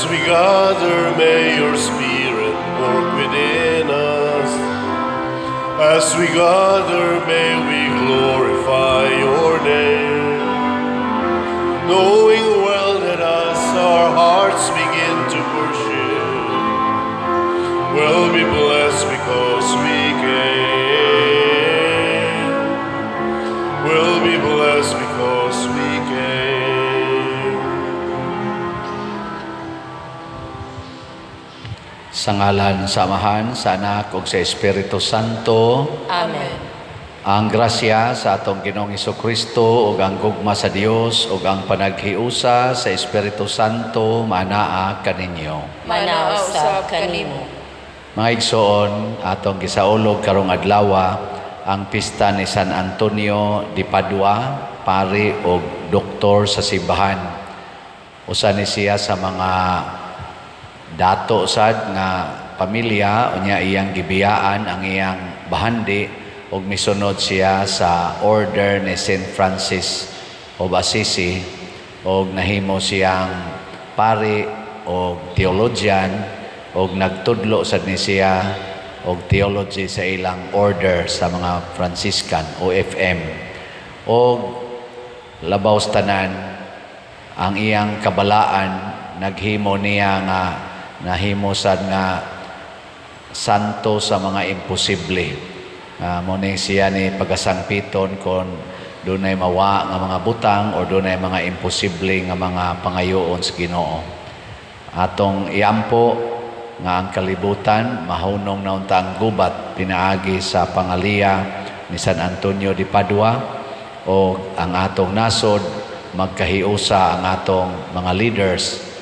As we gather, may your Spirit work within us. As we gather, may we glorify your name, knowing well that as our hearts begin to worship, we'll be blessed because we came. We'll be blessed because we came. Sa ngalan sa Amahan, sa Anak, ug sa Espiritu Santo. Amen. Ang grasya sa atong Ginoong Hesukristo ug ang gugma sa Dios ug ang panaghiusa sa Espiritu Santo manaa kaninyo. Manaw sa kanimo. Mga igsoon, atong gisaulog karong adlaw ang pista ni San Antonio de Padua, pari ug doktor sa simbahan. Usa ni siya sa mga dato sad nga pamilya unya iyang gibiyaan ang iyang bahandi ug misunod siya sa order ni Saint Francis of Assisi ug nahimo siyang pari ug theologian ug nagtudlo sad ni siya og theology sa ilang order sa mga Franciscan o FM ug labaw tanan ang iyang kabalaan naghimo niya nga nahimo sad nga santo sa mga imposible. Muna siya ni pagasangpiton kung dunay mawa nga mga butang o dunay mga imposible nga mga pangayoon sa Ginoo. Atong iampo nga ang kalibutan mahunong na unta ang gubat pinaagi sa pangaliya ni San Antonio de Padua o ang atong nasod magkahiusa ang atong mga leaders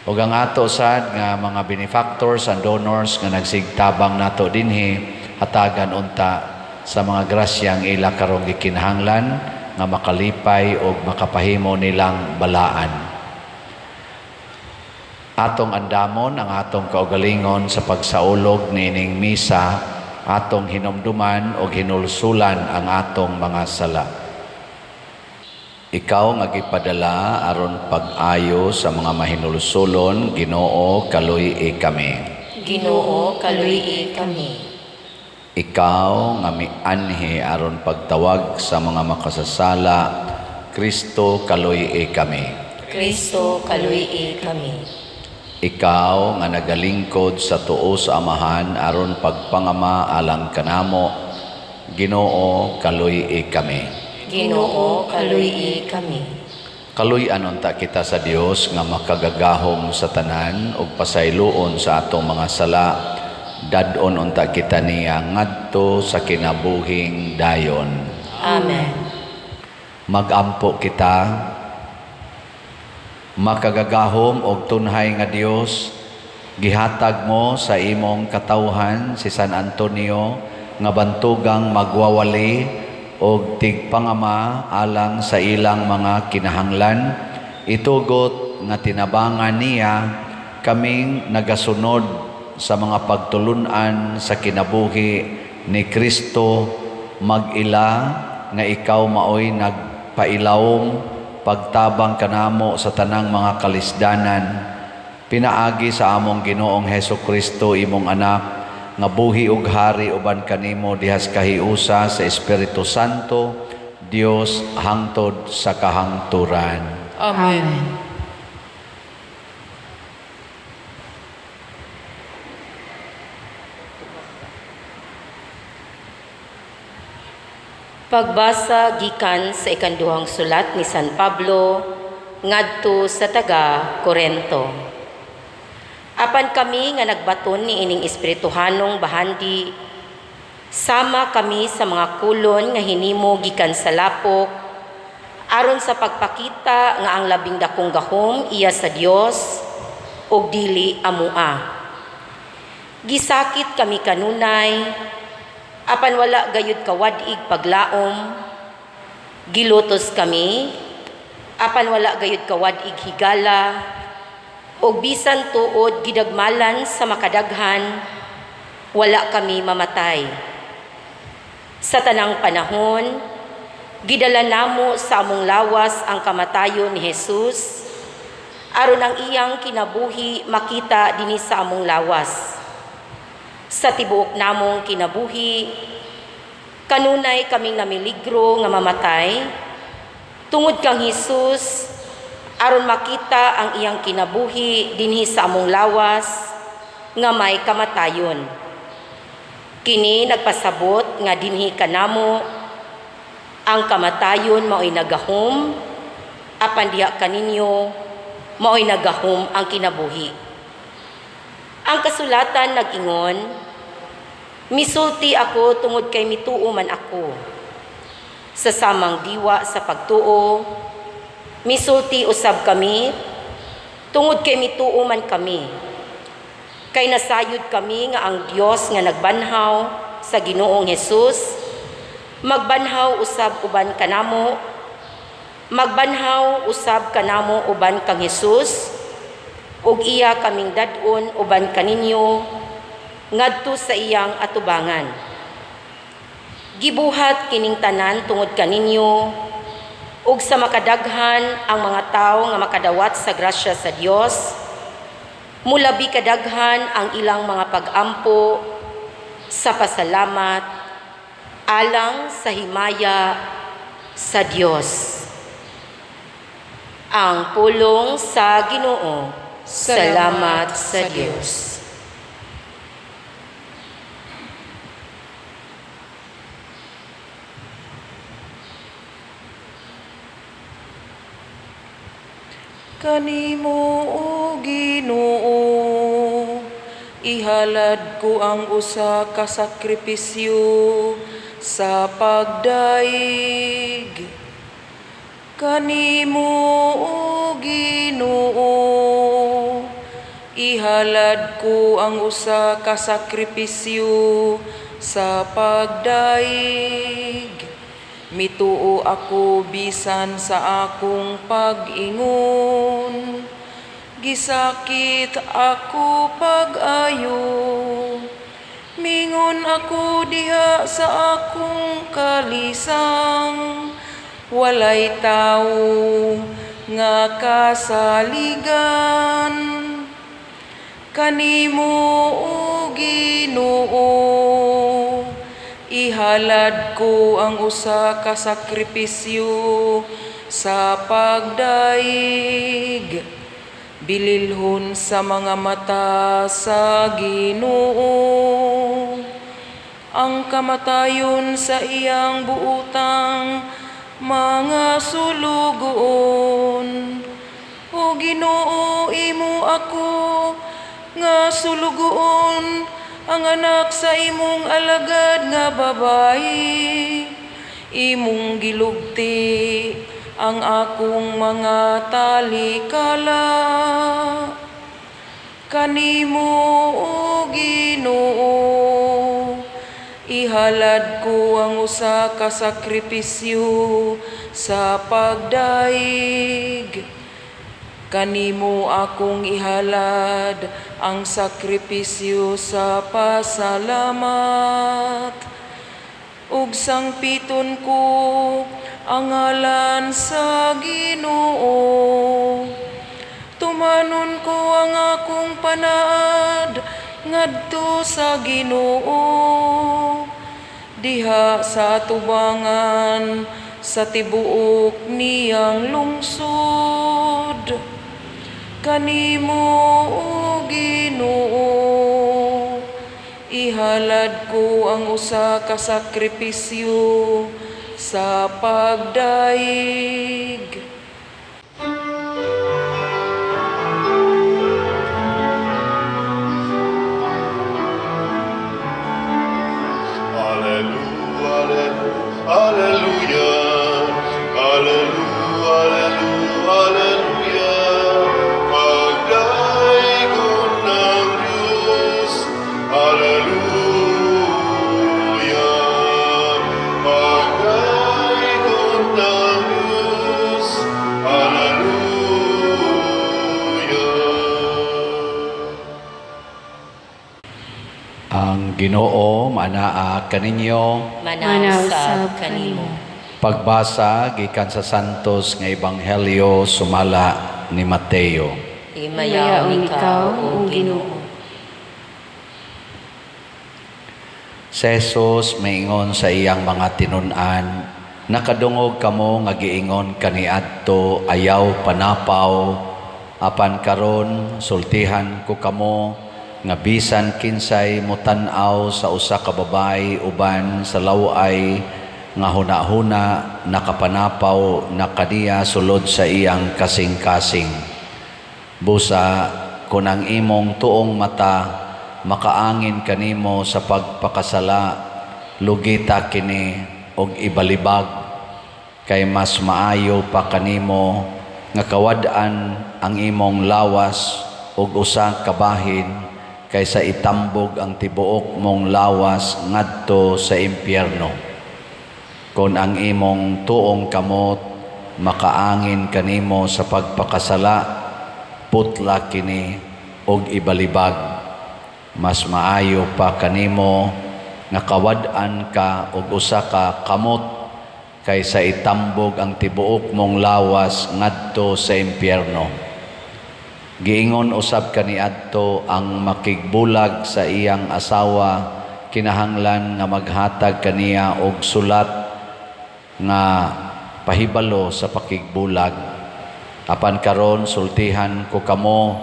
o ang ato sad nga mga benefactors and donors nga nagsigtabang nato dinhi hatagan unta sa mga grasyang ila karong gikinahanglan nga makalipay o makapahimo nilang balaan. Atong andamon ang atong kaugalingon sa pagsaulog nining misa, atong hinumduman o hinulsulan ang atong mga sala. Ikaw nga gipadala aron pag-ayo sa mga mahinulsulon, Ginoo kaluy-i kami. Ginoo kaluy-i kami. Ikaw nga mianhi aron pagtawag sa mga makasasala, Kristo kaluy-i kami. Kristo kaluy-i kami. Ikaw nga nagalingkod sa tuo sa Amahan aron pagpangama alang kanamo, Ginoo kaluy-i kami. Ginoo kaluy-i kami. Kaluy-an unta kita sa Dios nga makagagahom sa tanan ug pasayloon sa atong mga sala. Dadon unta kita niya ngadto sa kinabuhing dayon. Amen. Magampo kita, makagagahom og tunhay nga Dios, gihatag mo sa imong katawhan si San Antonio nga bantugang magwawali og tigpangama alang sa ilang mga kinahanglan. Itugot nga tinabangan niya kaming nagasunod sa mga pagtulunan sa kinabuhi ni Kristo, mag-ila nga ikaw maoy nagpailawom pagtabang kanamo sa tanang mga kalisdanan. Pinaagi sa among Ginoong Hesukristo imong anak nga buhi ug hari uban kanimo dihas kahiusa sa Espiritu Santo, Dios hangtod sa kahangturan. Amen. Pagbasa gikan sa ikanduhang sulat ni San Pablo ngadto sa taga Corinto. Apan kami nga nagbaton ni ining espirituhanong bahandi, sama kami sa mga kulon nga hinimo gikan sa lapok, aron sa pagpakita nga ang labing dakong gahom iya sa Dios ug dili amua. Gisakit kami kanunay, apan wala gayud kawadig paglaom. Gilutos kami, apan wala gayud kawadig higala. O bisan tuod gidagmalan sa makadaghan, wala kami mamatay. Sa tanang panahon, gidala namo sa among lawas ang kamatayon ni Jesus, aron ang iyang kinabuhi makita dinhi sa among lawas. Sa tibuok namong kinabuhi, kanunay kaming namiligro nga mamatay, tungod kang Hesus, aron makita ang iyang kinabuhi dinhi sa among lawas, nga may kamatayon. Kini nagpasabot nga dinhi kanamo, ang kamatayon mao'y nagahom, apan diha kaninyo, mao'y nagahom ang kinabuhi. Ang kasulatan nag-ingon, misulti ako tungod kay mituo man ako. Sa samang diwa sa pagtuo, misulti usab kami, tungod kay mituo man kami. Kay nasayod kami nga ang Dios nga nagbanhaw sa Ginoong Hesus, magbanhaw usab uban kanamo, magbanhaw usab kanamo uban kang Hesus, ug iya kaming dadon uban kaninyo ngadto sa iyang atubangan. Gibuhat kining tanan tungod kaninyo, ug sa makadaghan ang mga tawo nga makadawat sa grasya sa Dios, mulabi kadaghan ang ilang mga pag-ampo sa pasalamat alang sa himaya sa Dios. Ang pulong sa Ginoo. Salamat sa Dios. Kanimo, O Ginoo, ihalad ko ang usa ka sakripisyo sa pagdaig. Kanimo, O Ginoo, ihalad ko ang usa ka sakripisyo sa pagdaig. Mituo ako bisan sa akong pag-ingon, gisakit ako pag-ayo. Mingon ako diha sa akong kalisang, walay tawo nga kasaligan. Kanimo, O Ginoo, ihalad ko ang usa ka sakripisyo sa pagdaig. Bililhon sa mga mata sa Ginoo ang kamatayon sa iyang buutang mga sulugoon. O Ginoo, imo ako nga sulugoon ang anak sa imong alagad nga babayi. Imong gilugti ang akong mga talikala. Kanimo, O Ginoo, ihalad ko ang usa ka sakripisyo sa pagdaig. Kanimo akong ihalad ang sakripisyo sa pasalamat. Ug sangpiton ko ang ngalan sa Ginoo. Tumanon ko ang akong panaad ngadto sa Ginoo. Diha sa atubangan sa tibuok niyang lungsod. Kanimo, O Ginoo, ihalad ko ang usa ka sakripisyo sa pagdaig. Hallelujah, hallelujah, hallelujah, hallelujah. Pagdaigod ng Diyos, hallelujah. Pagdaigod ng Diyos, hallelujah. Ang Ginoo manaa kaninyo. Manaw sa kanimo. Pagbasa gikan sa Santos nga Ebanghelyo sumala ni Mateo. Himayaon ikaw, O Ginoo. Si Jesus maingon sa iyang mga tinun-an, nakadungog kamo nga giingon kaniadto ayaw panapaw, apan karon sultihan ko kamo nga bisan kinsay mutan-aw sa usa ka babae uban sa laway nga hunahuna nakapanapaw na kaniya sulod sa iyang kasing-kasing. Busa kun ang imong tuong mata makaangin kanimo sa pagpakasala, lugita kini og ibalibag, kay mas maayo pa kanimo nga kawad-an ang imong lawas og usa ka bahin kaysa itambog ang tibuok mong lawas ngadto sa impyerno. Kung ang imong tuong kamot makaangin kanimo sa pagpakasala, putla kini og ibalibag, mas maayo pa kanimo nga kawad-an ka og usa ka kamot kaysa itambog ang tibuok mong lawas ngadto sa impyerno. Giingon usab kaniadto ang makigbulag sa iyang asawa kinahanglan nga maghatag kaniya og sulat nga pahibalo sa pakigbulag. Apan karon sultihan ko kamo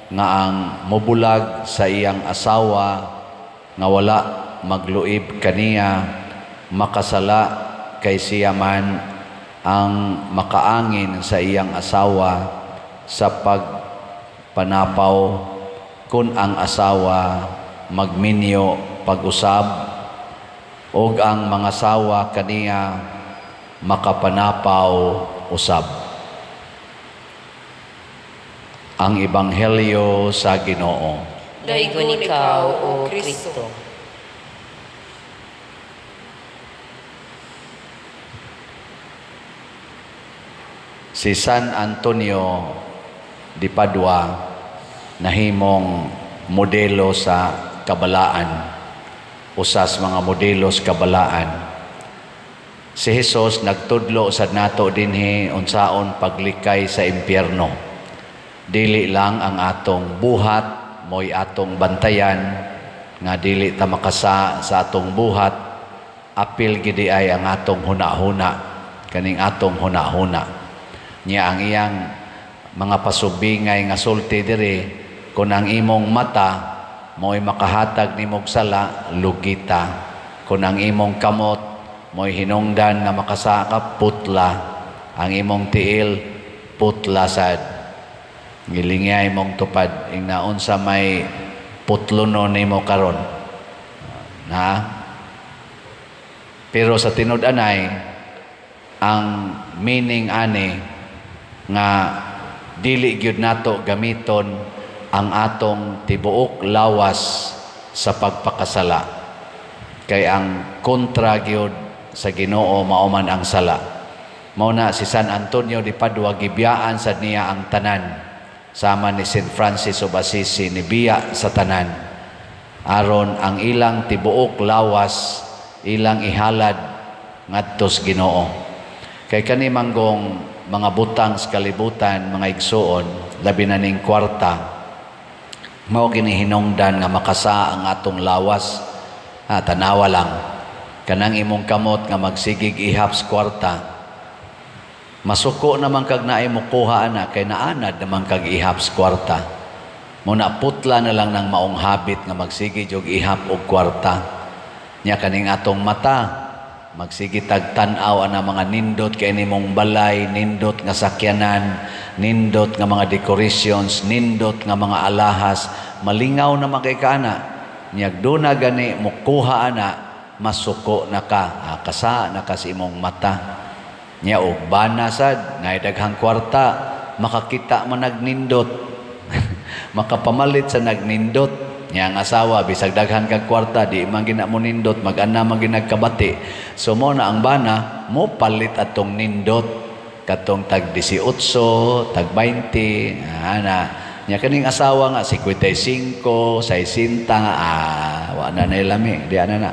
nga ang mobulag sa iyang asawa nga wala magluib kaniya makasala kay siya man ang makaangin sa iyang asawa sa pagpanapaw kun ang asawa magminyo pag-usab og ang mga asawa kaniya makapanapaw usab. Ang Ebanghelyo sa Ginoo. Daigon ikaw, O Kristo. Si San Antonio di Padua nahimong modelo sa kabalaan, usas mga modelo sa kabalaan. Si Jesus nagtudlo sad nato dinhi unsaon paglikay sa impyerno. Dili lang ang atong buhat mo'y atong bantayan nga dili ta makasa sa atong buhat, apil gidi ay ang atong hunahuna, kaning atong hunahuna. Nya ang iyang mga pasubingay nga sulti diri, kung ang imong mata mo'y makahatag nimog sala, lugita. Kung ang imong kamot mo'y hinungdan nga makasa ka, putla. Ang imong tiil, putla sad. Ngilingay mong tupad ing naon sa may putluno nimo karon. Na? Pero sa tinud-anay ang meaning ani nga dili gyud nato gamiton ang atong tibuok lawas sa pagpakasala. Kay ang kontra gyud sa Ginoo mao man ang sala. Mao na si San Antonio di Padua gibiyaan sad niya ang tanan. Sama ni St. Francis of Assisi nibiya sa tanan aron ang ilang tibuok lawas ilang ihalad ngadto sa Ginoo. Kay kani manggong mga butang sa kalibutan, mga igsuon, labi na ning kwarta, mao kini hinungdan nga makasa ang atong lawas. Tanawa lang kanang imong kamot nga magsigig ihap sa kwarta, masuko naman kag naay mo kuha ana kay naanad naman kag ihap sa kwarta. Muna putla na lang ng maong habit nga magsige og ihap og kwarta. Nya kaning atong mata magsige tag tan-aw ana mga nindot kay nimong balay, nindot nga sakyanan, nindot nga mga decorations, nindot nga mga alahas, malingaw naman kay kaana. Nya duna gani mo kuha ana, masuko na ka, kasa na ka sa imong mata. Nya og bana sad ngay daghang kwarta makakita man nagnindot makapamalit sa nagnindot. Nya ang asawa bisag daghan kag kwarta di man gina mo nindot mag-ana man ginagkabati, so mo na ang bana mo palit atong nindot katong tag 18 tag 20 ana Nya kaning asawa nga 55, 60 wa na nilami, di ana na.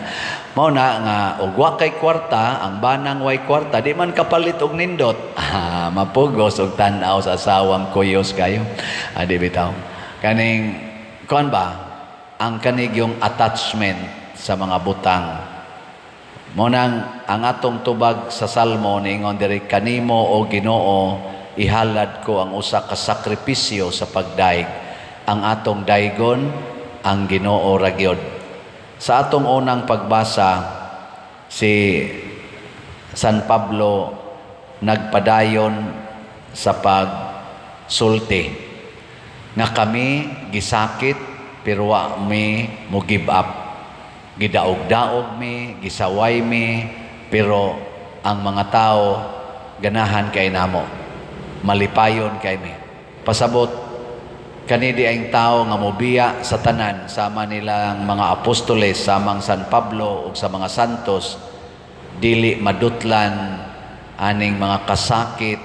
Mao na nga og wa kay kwarta, ang banang way kwarta di man kapalit og nindot. Mapugos og tan-aw sa asawang kuyos kayo. Di bitaw. Kaning kuan ba? Ang kanig yung attachment sa mga butang. Monang ang atong tubag sa Salmo niingon diri, kanimo o Ginoo ihalad ko ang usa ka sakripisyo sa pagdaig. Ang atong daigon ang Ginoo ra gyud. Sa atong unang pagbasa, si San Pablo nagpadayon sa pagsulti nga kami gisakit pero wa mi mo give up. Gidaog-daog mi, gisaway mi, pero ang mga tao ganahan kay namo. Malipayon kay mi. Pasabot, kanidi ang tao nga mobiya sa tanan, sama nilang mga apostoles, samang San Pablo ug sa mga santos, dili madutlan aning mga kasakit,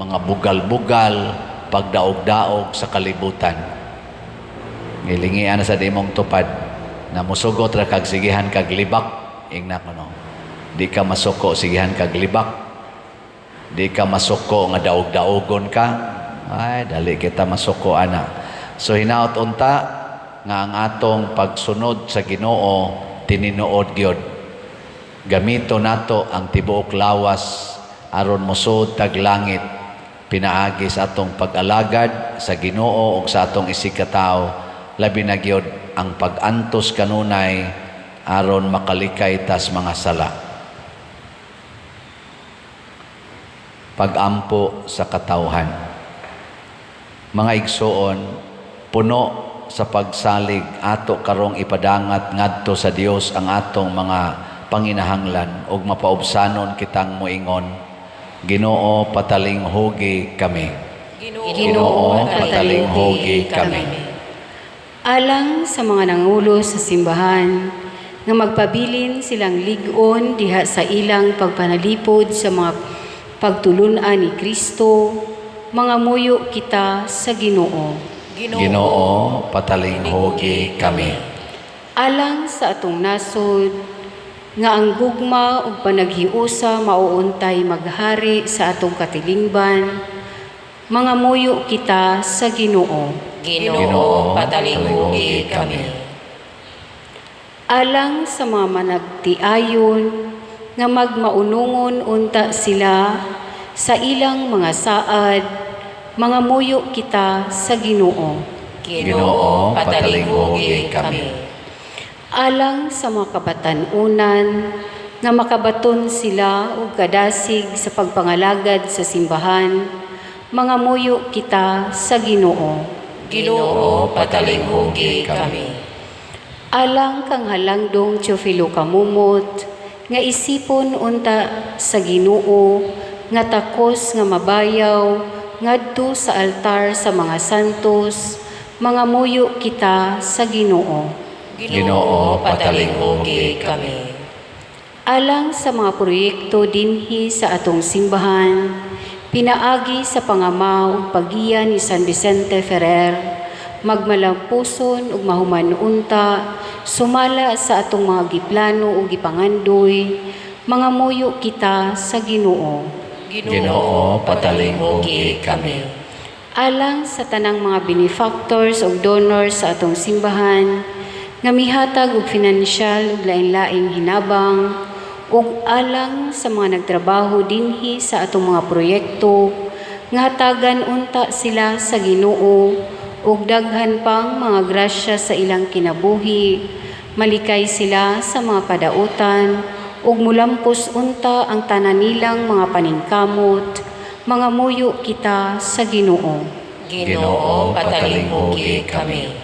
mga bugal-bugal, pagdaog-daog sa kalibutan. Ngilingian na sa dimong tupad, na musugot ra kag sigihan kag libak, ingna ko no. Di ka masuko sigihan kag libak. Di ka masuko nga daog-daogon ka. Ay, dali kita masuko ana. So hinaot unta nga ang atong pagsunod sa Ginoo tininuod gyud. Gamito nato ang tibuok lawas aron mosud tag langit. Pinaagi sa atong pag-alagad sa Ginoo ug sa atong isikataw, labi na gyud ang pag-antos kanunay aron makalikay tas mga sala. Pag-ampo sa katawhan. Mga igsoon, puno sa pagsalig ato karong ipadangat ngadto sa Dios ang atong mga panginahanglan ug mapaubsanon kitang moingon, Ginoo pataling hugi kami. Ginoo pataling hugi kami. Alang sa mga nangulo sa simbahan, nga magpabilin silang lig-on diha sa ilang pagpanalipod sa mga pagtulunan ni Kristo, mga muyo kita sa Ginoo. Ginoo, pataling hugi kami. Alang sa atong nasod, nga ang gugma ug panaghiusa mauuntay maghari sa atong katilingban, mga muyo kita sa Ginoo. Ginoo, pataling hugi kami. Alang sa mga managtiayon, nga magmaunungon unta sila sa ilang mga saad, mga muyo kita sa Ginoo. Ginoo, pataling hugi kami. Alang sa mga kabatanunan, nga makabaton sila og kadasig sa pagpangalagad sa simbahan, mga muyo kita sa Ginoo. Ginoo, pataling hugi kami. Alang kang halangdong Teofilo Kamumot, nga isipon unta sa Ginoo, nga takos nga mabayaw, ngadto sa altar sa mga santos, mga muyo kita sa Ginoo. Ginoo, pataling hugi kami. Alang sa mga proyekto dinhi sa atong simbahan, pinaagi sa pangamaw ug pagiya ni San Vicente Ferrer, magmalampuson ug mahuman unta, sumala sa atong mga giplano ug gipangandoy, mga muyo kita sa Ginoo. Ginoo, pataling hugi kami. Alang sa tanang mga benefactors ug donors sa atong simbahan, nga mihatag og pinansyal ug lain-laing hinabang, ug alang sa mga nagtrabaho dinhi sa atong mga proyekto, nga hatagan unta sila sa Ginoo, ug daghan pang mga grasya sa ilang kinabuhi, malikay sila sa mga kadautan, ug mulampos unta ang tanan nilang mga paningkamot, mga muyo kita sa Ginoo. Ginoo, pataling hugi kami.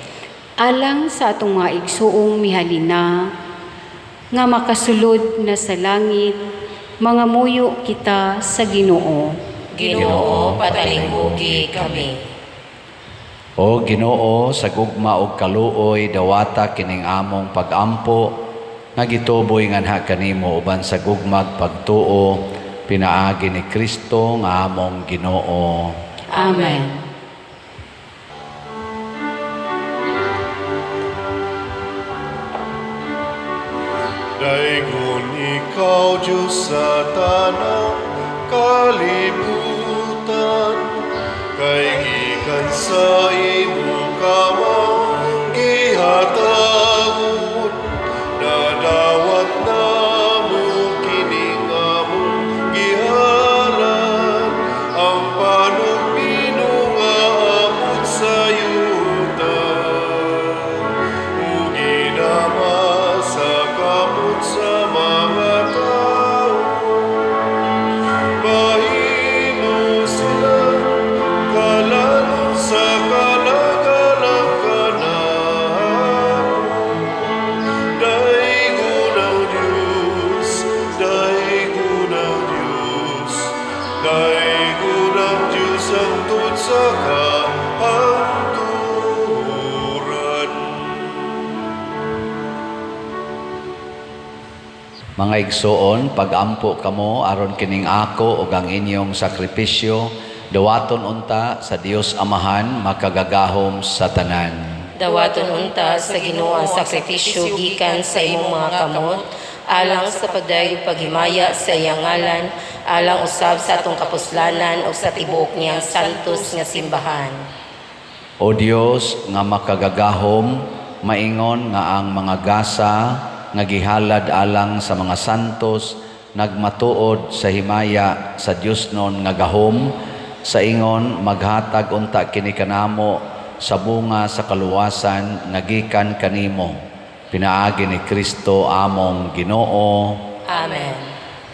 Alang sa atong mga igsuong mihalina, nga makasulod na sa langit, mga muyo kita sa Ginoo. Ginoo, pataling hugi kami. O Ginoo, sa gugma og kaluoy dawata kining among pag-ampo nga gituboy nganha kanimo uban sa gugmag pagtuo pinaagi ni Kristo nga among Ginoo. Amen. Daigon ikaw, Diyos sa tanang kalibutan, kay gikan sa imong kamang gihatagon, nadawat na mo kining among gihalan, ang panugpino nga amot sa yutan, ug ginama sa kamot sa mga tao. Mahimo sila kalalong sa kalagalang kanamo. Daigon ang Diyos, daigon ang Diyos, daigon ang Diyos ang tut sa kahangturan. Mga igsoon, pagampo kamo aron kining ako ug ang inyong sakripisyo, dawaton unta sa Dios Amahan makagagahom sa tanan. Dawaton unta sa Ginoo ang sakripisyo gikan sa imong mga kamot, alang sa pagdayeg paghimaya sa iyang ngalan, alang usab sa atong kapuslanan ug sa tibuok niyang santos nga simbahan. O Dios nga makagagahom, maingon nga ang mga gasa nga gihalad alang sa mga santos nagmatuod sa himaya sa Dios non nga gahom, sa ingon maghatag unta kini kanamo sa bunga sa kaluwasan nga gikan kanimo. Pinaagi ni Kristo among Ginoo. Amen.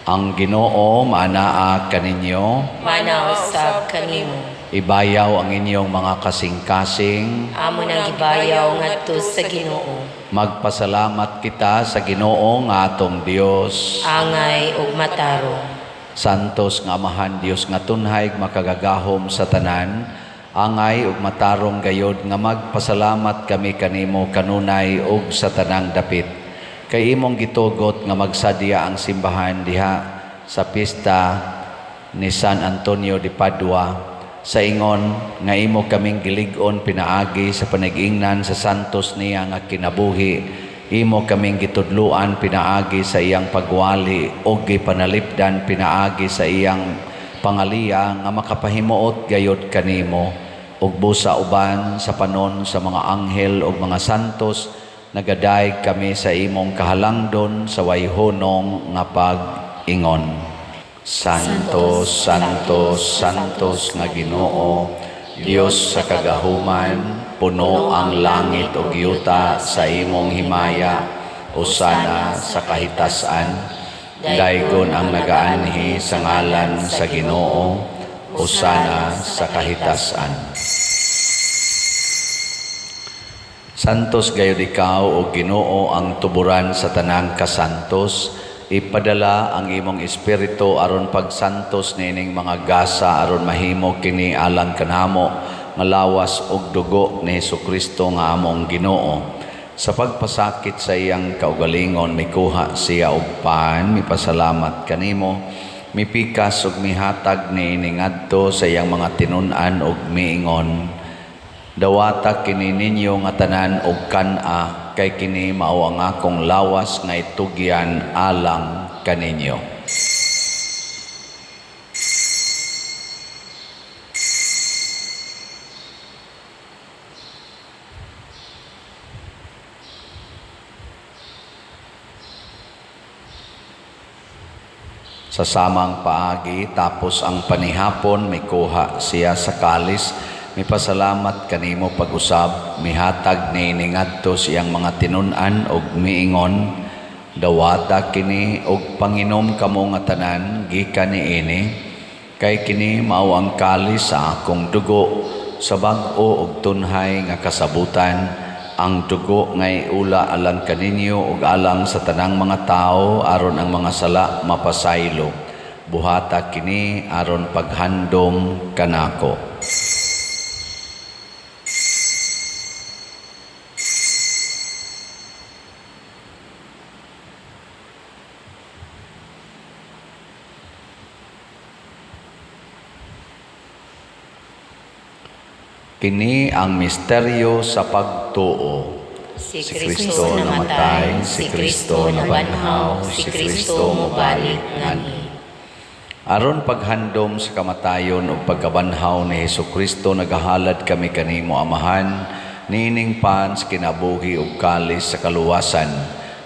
Ang Ginoo maanaa kaninyo. Manaw sab kanimo. Ibayaw ang inyong mga kasing-kasing. Amo nang gibayaw ngadto sa Ginoo. Magpasalamat kita sa Ginoo nga atong Dios. Angay ug matarong. Santos nga Amahan Dios nga tunhay makagagahom sa tanan, angay ug matarong gayod nga magpasalamat kami kanimo kanunay ug sa tanang dapit. Kay imong gitugot nga magsadya ang simbahan diha sa pista ni San Antonio de Padua, sa ingon nga imo kaming gilig-on pinaagi sa panag-ingnan sa santos niya nga kinabuhi, imo kaming gitudluan pinaagi sa iyang pagwali ug gipanalipdan pinaagi sa iyang pangaliya nga makapahimuot gayod kanimo, ug busa uban sa panon sa mga anghel ug mga santos nagadayeg kami sa imong kahalangdon sa wayhonong nga pag-ingon. Santos, Santos, Santos nga Ginoo, Dios sa kagahuman, puno ang langit ug yuta sa imong himaya, usana sa kahitasan. Daygon ang nagaanhi sa ngalan sa Ginoo, usana sa kahitasan. Santos gayud ikaw o Ginoo ang tuburan sa tanang kasantos, ipadala ang imong espiritu aron pagsantos nining mga gasa aron mahimo kini alang kanamo nga lawas ug dugo ni Hesukristo nga among Ginoo. Sa pagpasakit sa iyang kaugalingon mikuha siya og paan, mipasalamat kanimo, mipikas ug mihatag niini ngadto sa iyang mga tinun-an ug miingon, dawata kini ninyo nga tanan og kan-a, kay kini mao ang akong lawas nga itugyan alang kaninyo. Sa samang paagi tapos ang panihapon mikuha siya sa kalis, mipasalamat kanimo pag-usab, mihatag niini ngadto siyang mga tinun-an og miingon, dawata kini og panginom kamo nga tanan gikan niini, kay kini mao ang kalis sa akong dugo sa bag-o ug tunhay nga kasabutan, ang dugo ngay ula alang kaninyo ug alang sa tanang mga tao aron ang mga sala mapasaylo. Buhata kini aron paghandom kanako. Kini ang misteryo sa pagtuo. Si Si Kristo namatay, si Kristo nabanhaw, si Kristo mobalik ngani. Aron paghandom sa kamatayon ug pagkabanhaw ni Hesukristo nagahalad kami kanimo Amahan, nining pan sa kinabuhi ug kalis sa kaluwasan.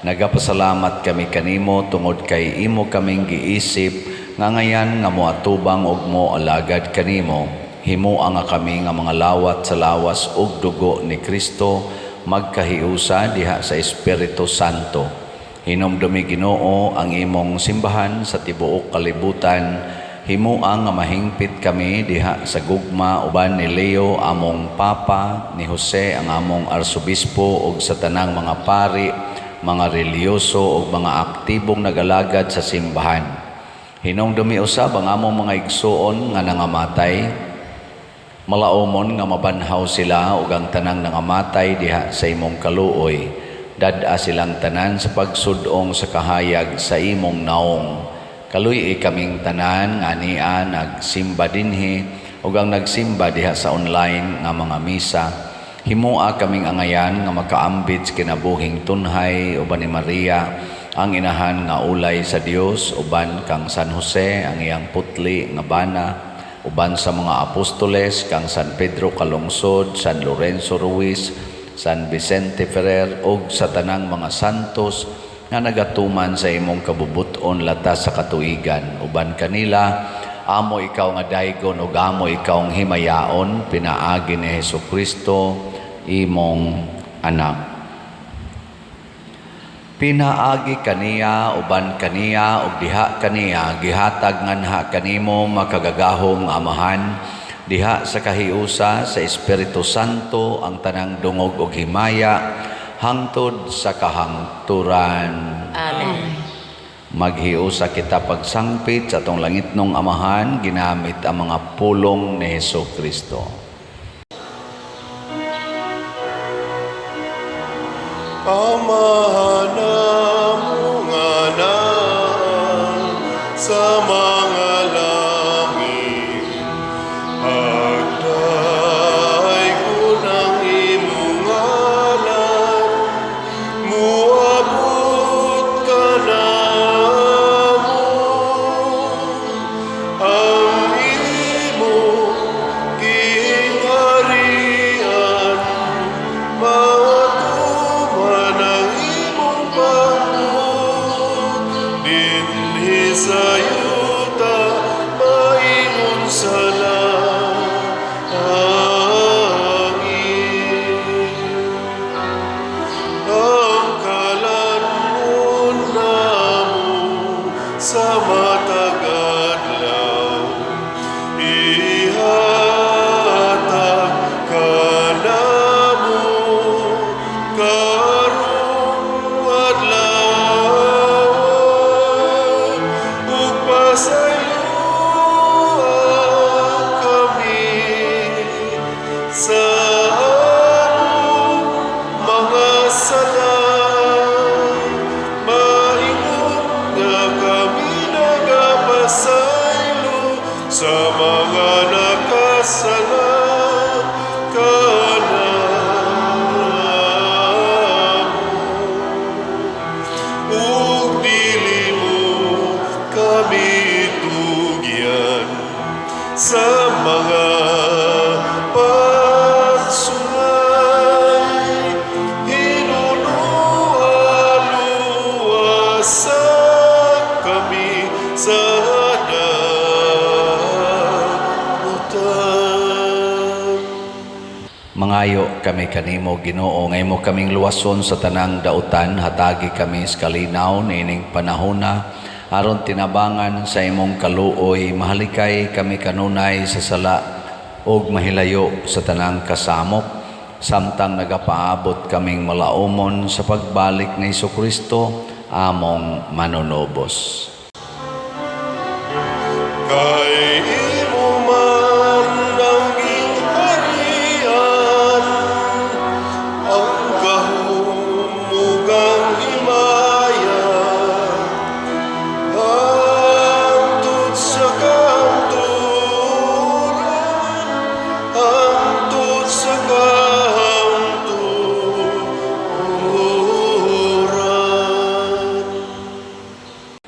Nagapasalamat kami kanimo tungod kay imo kaming giisip nga ngayan nga moatubang ug moalagad kanimo. Himua nga kami nga mga lawat sa lawas ug dugo ni Kristo magkahiusa diha sa Espiritu Santo. Hinumdumi Ginoo ang imong simbahan sa tibuok kalibutan. Himuang nga mahingpit kami diha sa gugma uban ni Leo among Papa, ni Jose ang among Arsobispo ug sa tanang mga pari, mga reliyoso ug mga aktibong nagalagad sa simbahan. Hinumdumi usab ang among mga igsuon nga nangamatay. Malaumon nga mabanhaw sila ug ang tanang nangamatay diha sa imong kaluoy. Dad-a silang tanan sa pagsudong sa kahayag sa imong naong. Kaluy kaming tanan nga niya nagsimba dinhi ug ang nagsimba diha sa online nga mga misa. Himua kaming angayan nga makaambit sa kinabuhing tunhay uban ni Maria ang inahan nga ulay sa Dios uban kang San Jose ang iyang putli nga bana uban sa mga apostoles kang San Pedro Calungsod, San Lorenzo Ruiz, San Vicente Ferrer ug sa tanang mga santos nga nagatuman sa imong kabubuton latas sa katuigan. Uban kanila, amo ikaw nga daygon ug amo ikaw ang himayaon pinaagi ni Hesukristo imong anak. Pinaagi kaniya uban kaniya ug diha kaniya gihatag nganha kanimo makagagahong Amahan diha sa kahiusa sa Espiritu Santo ang tanang dungog ug himaya hangtod sa kahangturan. Amen. Maghiusa kita pagsangpit sa atong langitnong Amahan ginamit ang mga pulong ni Hesukristo. Amahan namong anak sa mga langit, agday ko ng imong ngalan, muabot ka namo, ang imong gingharian, matuman ang imong pangud, dinhi sa yuta maingon sa langit. Ang kalangon namo sa matag adlaw, ihatag ka namo karong adlaw, ug pasayloan kami sa among mga sala. Maingon nga kami nagapasaylo sa mga nakasala kanamo, ug dili mo kami tugyan sa mga pagsungay, hinuluwa-luwasa kami sa dagutan. Mangayo kami kanimo Ginoo nga imo kaming luwason sa tanang dautan, hatagi kami sa kalinaw niining panahona aron tinabangan sa imong kaluoy, mahalikay kami kanunay sa sala ug mahilayo sa tanang kasamok, samtang nagapaabot kaming malaumon sa pagbalik ni Hesukristo among manunobos. Kay imo man ang gingharian, ang kahumugang himaya, hangtod sa kahangturan, hangtod sa kahangturan.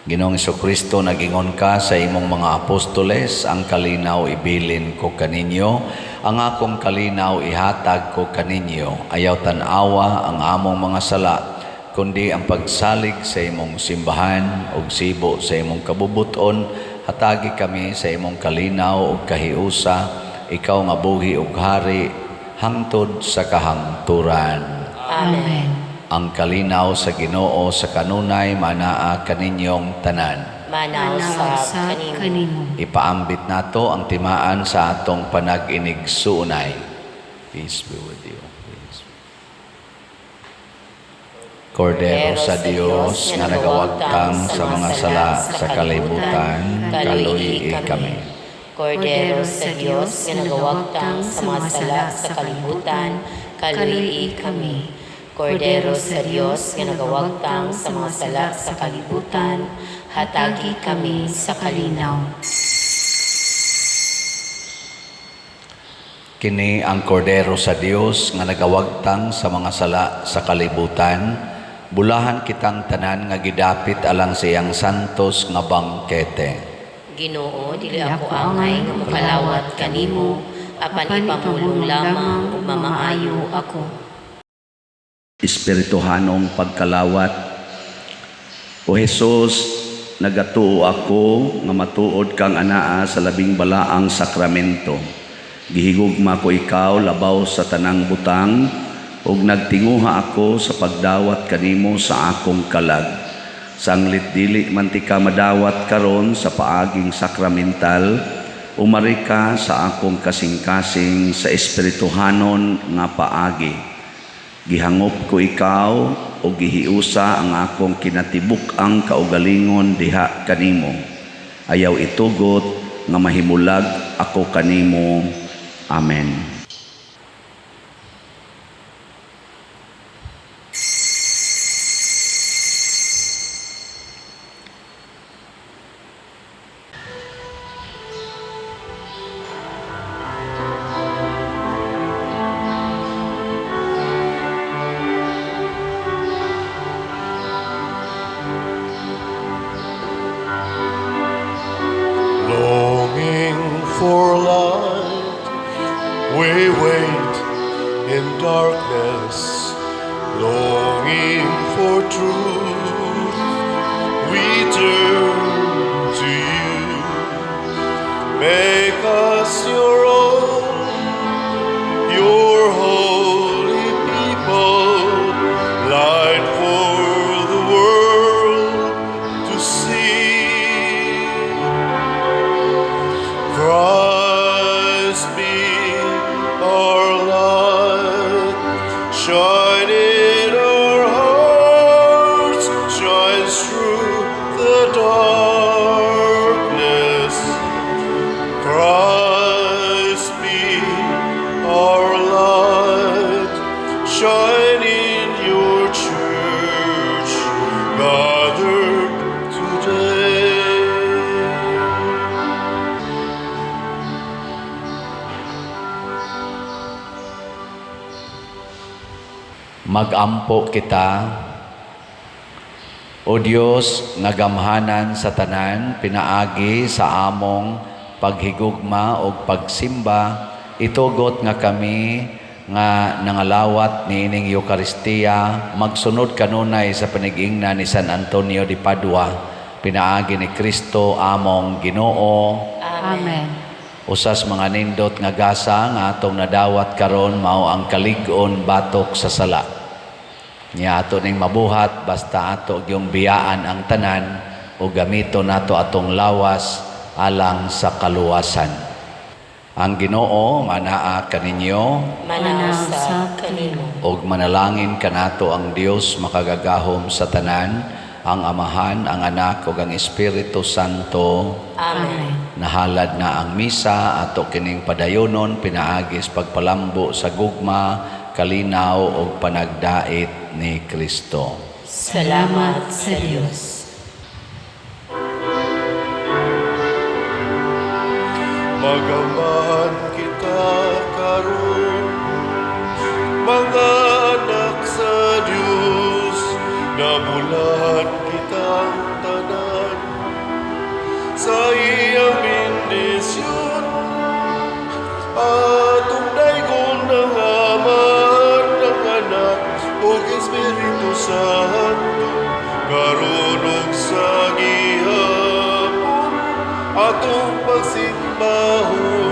Ginoong Kristo, nagingon ka sa imong mga apostoles, ang kalinaw ibilin ko kaninyo, ang akong kalinaw ihatag ko kaninyo, ayaw tanawa ang among mga sala, kundi ang pagsalig sa imong simbahan ug sibo sa imong kabubuton, hatagi kami sa imong kalinaw ug kahiusa, ikaw nga buhi ug hari, hangtod sa kahangturan. Amen. Ang kalinaw sa Ginoo sa kanunay manaa kaninyong tanan. Manaw sa kanimo. Ipaambit nato ang timaan sa atong panag-inigsuunay. Peace be with you. Peace. Kordero sa Dios nga nagawagtang sa mga sala sa kalibutan, kaluyi kami. Kordero sa Dios nga nagawagtang sa mga sala sa kalibutan, kaluyi kami. Kordero sa Dios nga nagawagtang sa mga sala sa kalibutan, hatagi kami sa kalinaw. Kini ang kordero sa Dios nga nagawagtang sa mga sala sa kalibutan, bulahan kitang tanan nga gidapit alang sa iyang santos nga bangkete. Ginoo, dili ako angay nga mokalawat kanimo, apan ipamulong lamang ug mamaayo ako. Espirituhanong pagkalawat. O Jesus, nagatuo ako nga matuod kang anaa sa labing balaang sakramento. Gihigugma ko ikaw labaw sa tanang butang ug nagtinguha ako sa pagdawat kanimo sa akong kalag. Sanglit dili man ti ka madawat karon sa paaging sakramental, umari ka sa akong kasing-kasing sa espirituhanon nga paagi. Gihangop ko ikaw o gihiusa ang akong kinatibuk ang kaugalingon diha kanimo. Ayaw itugot nga mahimulag ako kanimo. Amen. Longing for light, we wait in darkness. Longing for truth, we turn to you. Make us your own, your holy people, light for the world to see. Christ be our light, shine in our hearts, shines through the darkness. Christ be our light, shine in your church, gathered today. Magampo kita, O Dios, nga gamhanan sa tanan, pinaagi sa among paghigugma o pagsimba, itugot nga kami nga nangalawat ni ining Eucharistia, magsunod kanunay sa panigingna ni San Antonio de Padua, pinaagi ni Kristo among Ginoo. Amen. Usas mga nindot nga gasa nga atong nadawat karon mao ang kalig-on batok sa sala. Nya ato ning mabuhat basta ato yung biyaan ang tanan o gamito nato atong lawas alang sa kaluwasan. Ang Ginoo manaa kaninyo Manaw sa kanimo. og manalangin kanato ang Dios makagagahom sa tanan, ang Amahan, ang Anak ug ang Espiritu Santo. Amen. Nahalad na ang misa ato kining padayonon pinaagis pagpalambo sa gugma, kalinaw ug panagdait ni Kristo. Salamat sa Dios. Magaman kita karon, mga anak sa Diyos, nabulan kitang tanan, sa iyang bendisyon. Atong daygon ng Ama at ng Anak ug Espiritu Santo, karon ug sa gihapon atong pagsimbahon.